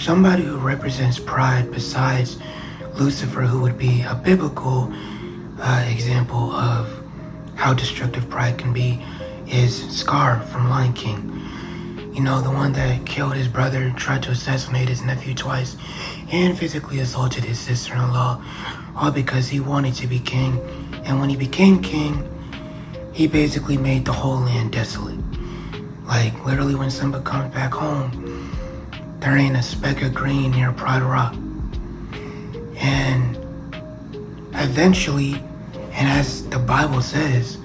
Somebody who represents pride besides Lucifer, who would be a biblical example of how destructive pride can be, is Scar from Lion King. You know, the one that killed his brother, tried to assassinate his nephew twice, and physically assaulted his sister-in-law, all because he wanted to be king. And when he became king, he basically made the whole land desolate. Like, literally, when Simba comes back home, there ain't a speck of green near Pride Rock. And eventually, and as the Bible says,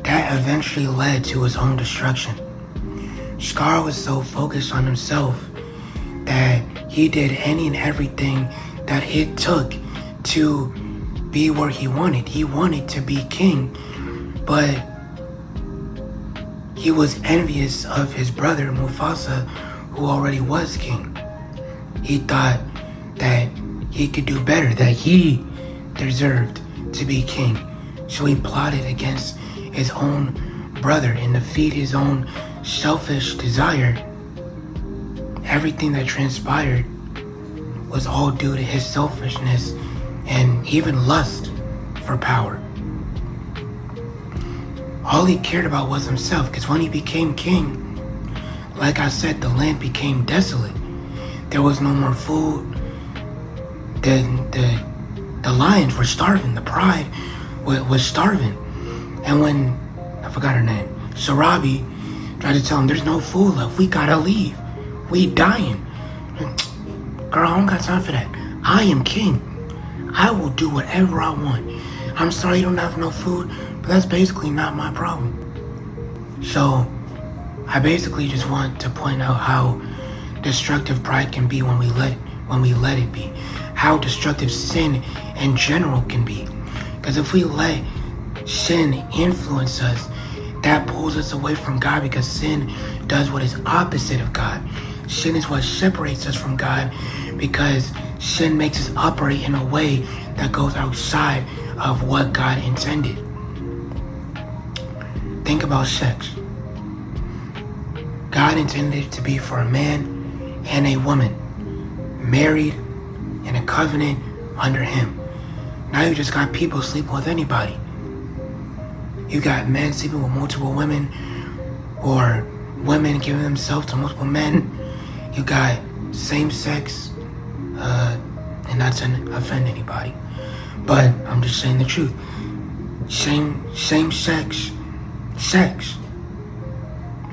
that eventually led to his own destruction. Scar was so focused on himself that he did any and everything that it took to be where he wanted. He wanted to be king, but he was envious of his brother Mufasa, who already was king. He thought that he could do better, that he deserved to be king. So he plotted against his own brother and to feed his own selfish desire. Everything that transpired was all due to his selfishness and even lust for power. All he cared about was himself, because when he became king, like I said, the land became desolate. There was no more food. The lions were starving. The pride was starving. And when, I forgot her name, Sarabi tried to tell him, there's no food left, we gotta leave, we dying. Girl, I don't got time for that. I am king. I will do whatever I want. I'm sorry you don't have no food, but that's basically not my problem. So, I basically just want to point out how destructive pride can be when we let it be. How destructive sin in general can be. Because if we let sin influence us, that pulls us away from God, because sin does what is opposite of God. Sin is what separates us from God, because sin makes us operate in a way that goes outside of what God intended. Think about sex. God intended it to be for a man and a woman, married in a covenant under him. Now you just got people sleeping with anybody. You got men sleeping with multiple women, or women giving themselves to multiple men. You got same-sex, and not to offend anybody, but I'm just saying the truth. Same-sex, sex,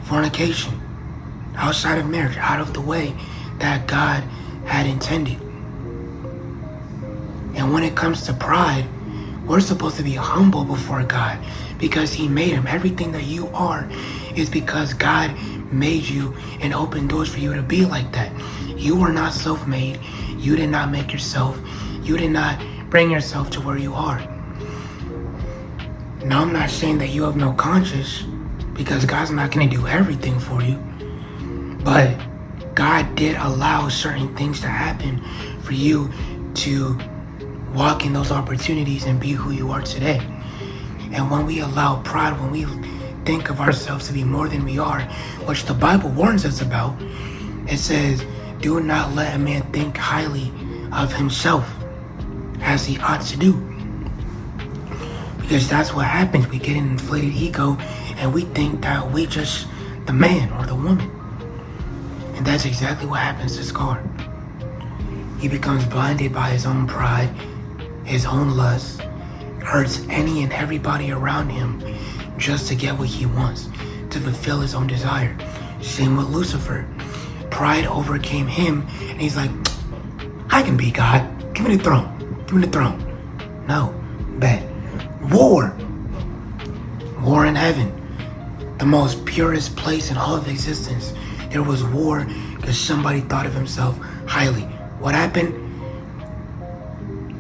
fornication, outside of marriage, out of the way that God had intended. And when it comes to pride, we're supposed to be humble before God, because he made him. Everything that you are is because God made you and opened doors for you to be like that. You were not self-made. You did not make yourself. You did not bring yourself to where you are. Now, I'm not saying that you have no conscience, because God's not going to do everything for you. But God did allow certain things to happen for you to walk in those opportunities and be who you are today. And when we allow pride, when we think of ourselves to be more than we are, which the Bible warns us about, it says, do not let a man think highly of himself as he ought to do. Because that's what happens. We get an inflated ego and we think that we just the man or the woman. And that's exactly what happens to Scar. He becomes blinded by his own pride, his own lust, hurts any and everybody around him just to get what he wants, to fulfill his own desire. Same with Lucifer. Pride overcame him, and he's like, I can be God. Give me the throne. Give me the throne. No. Bet. War. War in heaven. The most purest place in all of existence. There was war because somebody thought of himself highly. What happened?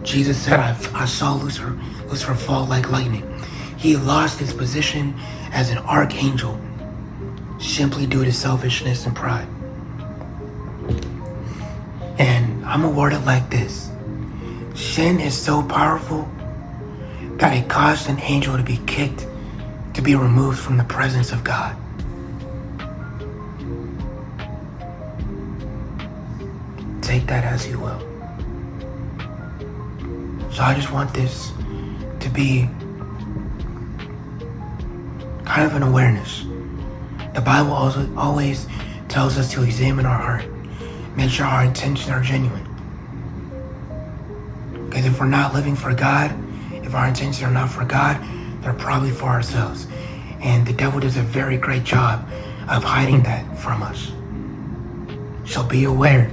Jesus said, I saw Lucifer fall like lightning. He lost his position as an archangel simply due to selfishness and pride. And I'm gonna word it like this. Sin is so powerful that it caused an angel to be kicked, to be removed from the presence of God. take that as you will. So I just want this to be kind of an awareness. The Bible also always tells us to examine our heart. Make sure our intentions are genuine. Because if we're not living for God, if our intentions are not for God, they're probably for ourselves. And the devil does a very great job of hiding that from us. So be aware.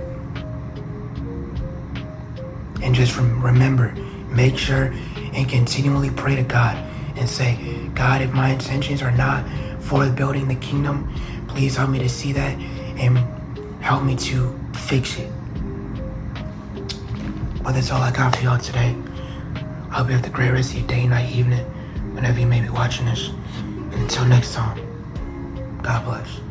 And just remember, make sure and continually pray to God and say, God, if my intentions are not for building the kingdom, please help me to see that and help me to fix it. Well, that's all I got for y'all today. I hope you have the great rest of your day, night, evening, whenever you may be watching this. And until next time, God bless.